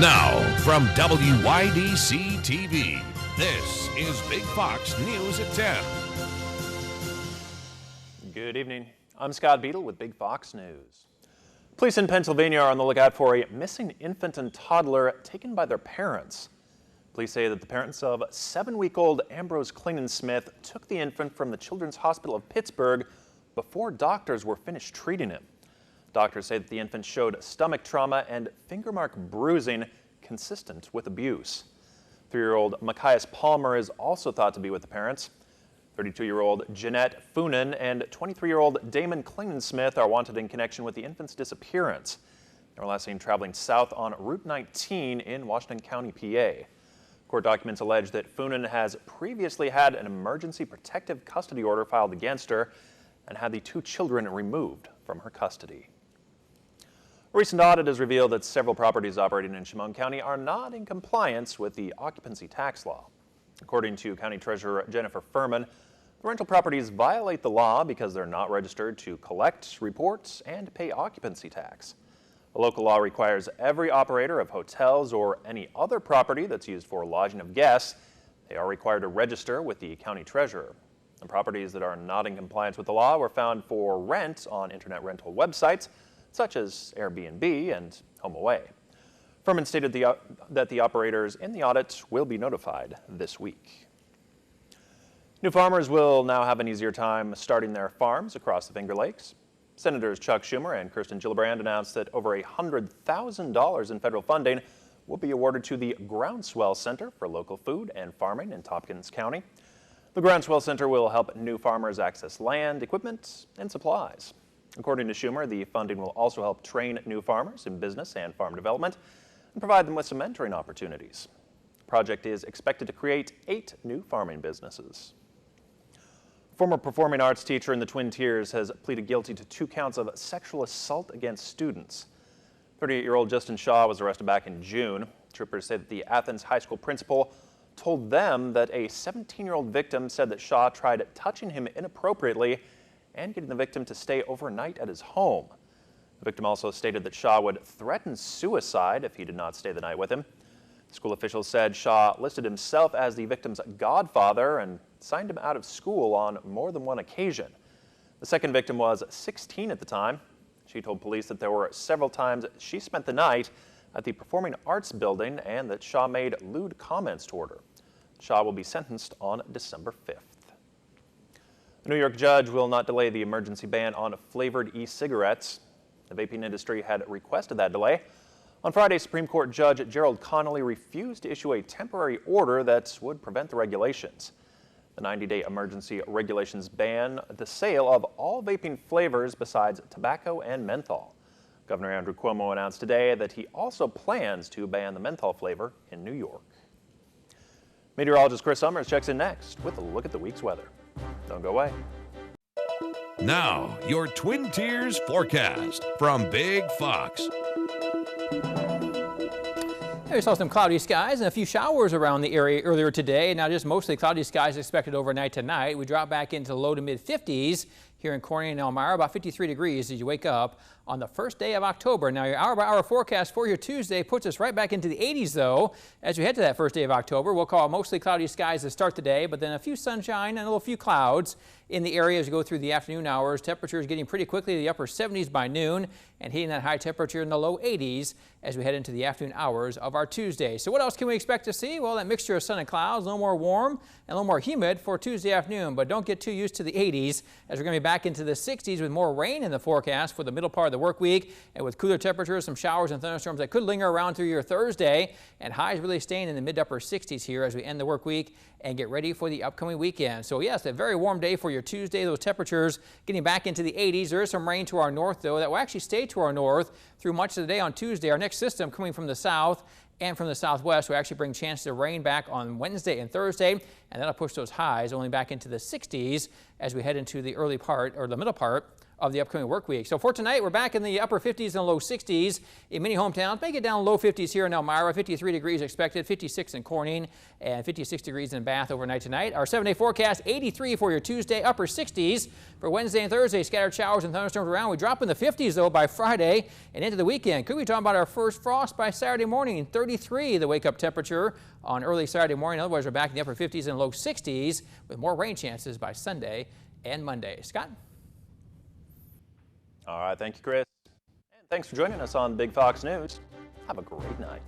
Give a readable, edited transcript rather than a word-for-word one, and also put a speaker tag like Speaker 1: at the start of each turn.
Speaker 1: Now, from WYDC TV, this is Big Fox News at 10.
Speaker 2: Good evening. I'm Scott Beadle with Big Fox News. Police in Pennsylvania are on the lookout for a missing infant and toddler taken by their parents. Police say that the parents of 7-week-old Ambrose Klingensmith took the infant from the Children's Hospital of Pittsburgh before doctors were finished treating him. Doctors say that the infant showed stomach trauma and finger mark bruising consistent with abuse. 3-year-old Machias Palmer is also thought to be with the parents. 32-year-old Jeanette Foonen and 23-year-old Damon Klingensmith are wanted in connection with the infant's disappearance. They were last seen traveling south on Route 19 in Washington County, PA. Court documents allege that Foonen has previously had an emergency protective custody order filed against her and had the 2 children removed from her custody. A recent audit has revealed that several properties operating in Chemung County are not in compliance with the occupancy tax law. According to County Treasurer Jennifer Furman, the rental properties violate the law because they're not registered to collect, report, and pay occupancy tax. A local law requires every operator of hotels or any other property that's used for lodging of guests, they are required to register with the county treasurer. The properties that are not in compliance with the law were found for rent on internet rental websites such as Airbnb and HomeAway. Furman stated that the operators in the audit will be notified this week. New farmers will now have an easier time starting their farms across the Finger Lakes. Senators Chuck Schumer and Kirsten Gillibrand announced that over $100,000 in federal funding will be awarded to the Groundswell Center for Local Food and Farming in Tompkins County. The Groundswell Center will help new farmers access land, equipment, and supplies. According to Schumer, the funding will also help train new farmers in business and farm development and provide them with some mentoring opportunities. The project is expected to create 8 new farming businesses. Former performing arts teacher in the Twin Tiers has pleaded guilty to 2 counts of sexual assault against students. 38-year-old Justin Shaw was arrested back in June. Troopers said that the Athens High School principal told them that a 17-year-old victim said that Shaw tried touching him inappropriately and getting the victim to stay overnight at his home. The victim also stated that Shaw would threaten suicide if he did not stay the night with him. School officials said Shaw listed himself as the victim's godfather and signed him out of school on more than one occasion. The second victim was 16 at the time. She told police that there were several times she spent the night at the Performing Arts Building and that Shaw made lewd comments toward her. Shaw will be sentenced on December 5th. A New York judge will not delay the emergency ban on flavored e-cigarettes. The vaping industry had requested that delay. On Friday, Supreme Court Judge Gerald Connolly refused to issue a temporary order that would prevent the regulations. The 90-day emergency regulations ban the sale of all vaping flavors besides tobacco and menthol. Governor Andrew Cuomo announced today that he also plans to ban the menthol flavor in New York. Meteorologist Chris Summers checks in next with a look at the week's weather. Don't go away.
Speaker 1: Now, your Twin Tiers forecast from Big Fox.
Speaker 3: We saw some cloudy skies and a few showers around the area earlier today. Now just mostly cloudy skies expected overnight tonight. We drop back into the low to mid 50s here in Corning and Elmira, about 53 degrees as you wake up on the first day of October. Now your hour-by-hour forecast for your Tuesday puts us right back into the 80s though. As we head to that first day of October, we'll call mostly cloudy skies to start the day, but then a few sunshine and a little few clouds in the area as you go through the afternoon hours. Temperatures getting pretty quickly to the upper 70s by noon and hitting that high temperature in the low 80s as we head into the afternoon hours of our Tuesday. So what else can we expect to see? Well, that mixture of sun and clouds, a little more warm and a little more humid for Tuesday afternoon, but don't get too used to the 80s as we're going to be back into the 60s with more rain in the forecast for the middle part of the work week and with cooler temperatures, some showers and thunderstorms that could linger around through your Thursday and highs really staying in the mid to upper 60s here as we end the work week and get ready for the upcoming weekend. So yes, a very warm day for your Tuesday. Those temperatures getting back into the 80s. There is some rain to our north though that will actually stay to our north through much of the day on Tuesday. Our next system coming from the south and from the southwest will actually bring chances of rain back on Wednesday and Thursday, and that'll push those highs only back into the 60s as we head into the early part or the middle part of the upcoming work week. So for tonight, we're back in the upper 50s and low 60s in many hometowns. Make it down low 50s here in Elmira. 53 degrees expected, 56 in Corning, and 56 degrees in Bath overnight tonight. Our 7-day forecast, 83 for your Tuesday, upper 60s. For Wednesday and Thursday, scattered showers and thunderstorms around. We drop in the 50s, though, by Friday and into the weekend. Could be talking about our first frost by Saturday morning. 33, the wake-up temperature on early Saturday morning. Otherwise, we're back in the upper 50s and low 60s with more rain chances by Sunday and Monday. Scott?
Speaker 2: All right, thank you, Chris. And thanks for joining us on Big Fox News. Have a great night.